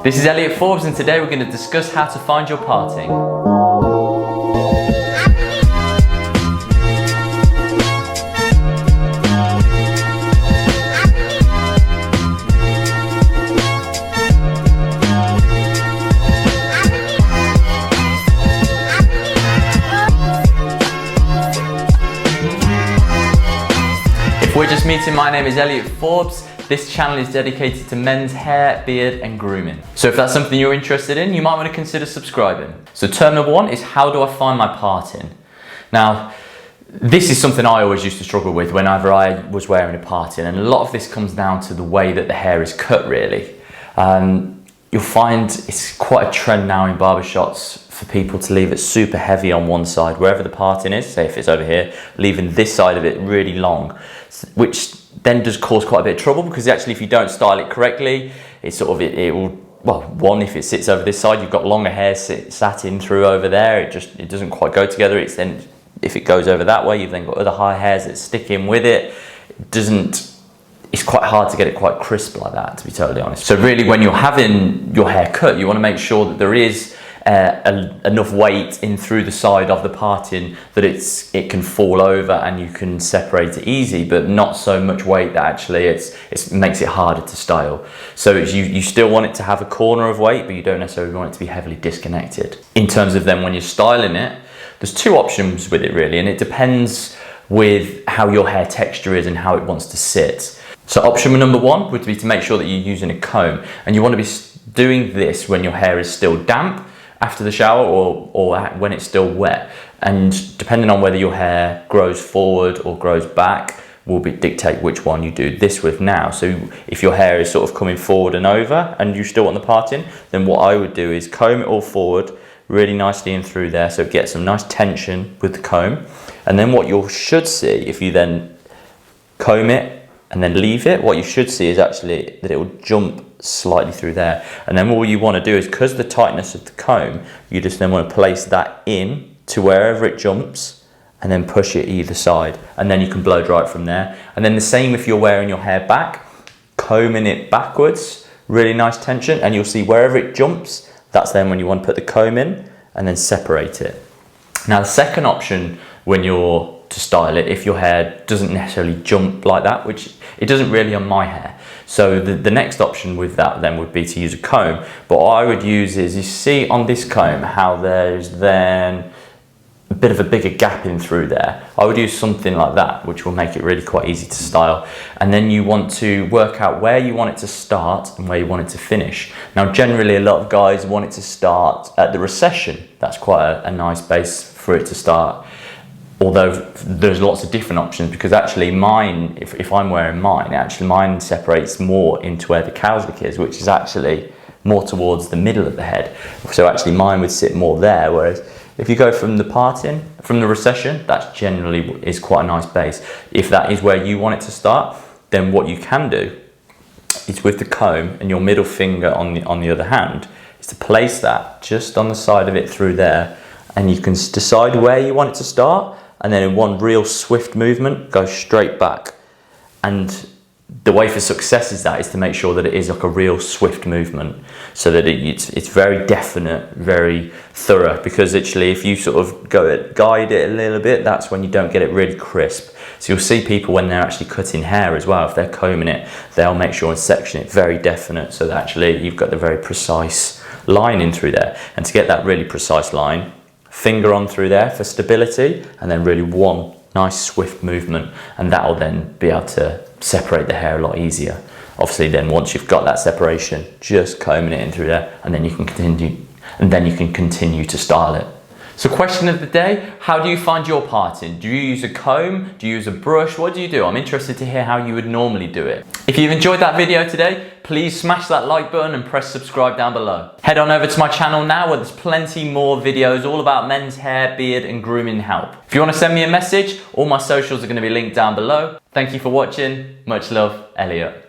This is Elliot Forbes and today we're going to discuss how to find your parting. If we're just meeting, my name is Elliot Forbes. This channel is dedicated to men's hair, beard and grooming. So if that's something you're interested in, you might want to consider subscribing. So term number one is, how do I find my parting? Now, this is something I always used to struggle with whenever I was wearing a parting, and a lot of this comes down to the way that the hair is cut really. You'll find it's quite a trend now in barbershops for people to leave it super heavy on one side, wherever the parting is, say if it's over here, leaving this side of it really long, which then does cause quite a bit of trouble, because actually if you don't style it correctly, it will, well, one, if it sits over this side, you've got longer hair sat in through over there, it doesn't quite go together. It's then, if it goes over that way, you've then got other high hairs that stick in with it. It's quite hard to get it quite crisp like that, to be totally honest. So really, when you're having your hair cut, you want to make sure that there is enough weight in through the side of the parting that it can fall over and you can separate it easy, but not so much weight that actually it makes it harder to style. So you still want it to have a corner of weight, but you don't necessarily want it to be heavily disconnected. In terms of then when you're styling it, there's two options with it really, and it depends with how your hair texture is and how it wants to sit. So option number one would be to make sure that you're using a comb, and you want to be doing this when your hair is still damp after the shower or when it's still wet, and depending on whether your hair grows forward or grows back will dictate which one you do this with now. So if your hair is sort of coming forward and over and you still want the parting, then what I would do is comb it all forward really nicely in through there, so get some nice tension with the comb. And then what you should see, if you then comb it and then leave it, what you should see is actually that it will jump slightly through there. And then what you want to do is, because of the tightness of the comb, you just then want to place that in to wherever it jumps and then push it either side, and then you can blow dry it from there. And then the same if you're wearing your hair back, combing it backwards, really nice tension, and you'll see wherever it jumps, that's then when you want to put the comb in and then separate it. Now the second option when you're to style it, if your hair doesn't necessarily jump like that, which it doesn't really on my hair, so the next option with that then would be to use a comb. But what I would use is, you see on this comb how there's then a bit of a bigger gap in through there. I would use something like that, which will make it really quite easy to style. And then you want to work out where you want it to start and where you want it to finish. Now generally a lot of guys want it to start at the recession. That's quite a nice base for it to start. Although there's lots of different options, because actually mine, if I'm wearing mine, actually mine separates more into where the cowslick is, which is actually more towards the middle of the head. So actually mine would sit more there, whereas if you go from the parting, from the recession, that generally is quite a nice base. If that is where you want it to start, then what you can do is, with the comb and your middle finger on the other hand, is to place that just on the side of it through there, and you can decide where you want it to start, and then in one real swift movement, go straight back. And the way for success is to make sure that it is like a real swift movement, so that it's very definite, very thorough, because actually if you sort of guide it a little bit, that's when you don't get it really crisp. So you'll see people when they're actually cutting hair as well, if they're combing it, they'll make sure and section it very definite, so that actually you've got the very precise line in through there. And to get that really precise line, finger on through there for stability, and then really one nice swift movement, and that'll then be able to separate the hair a lot easier. Obviously then once you've got that separation, just combing it in through there, and then you can continue to style it. So question of the day, how do you find your parting? Do you use a comb? Do you use a brush? What do you do? I'm interested to hear how you would normally do it. If you've enjoyed that video today, please smash that like button and press subscribe down below. Head on over to my channel now, where there's plenty more videos all about men's hair, beard and grooming help. If you want to send me a message, all my socials are going to be linked down below. Thank you for watching. Much love, Elliot.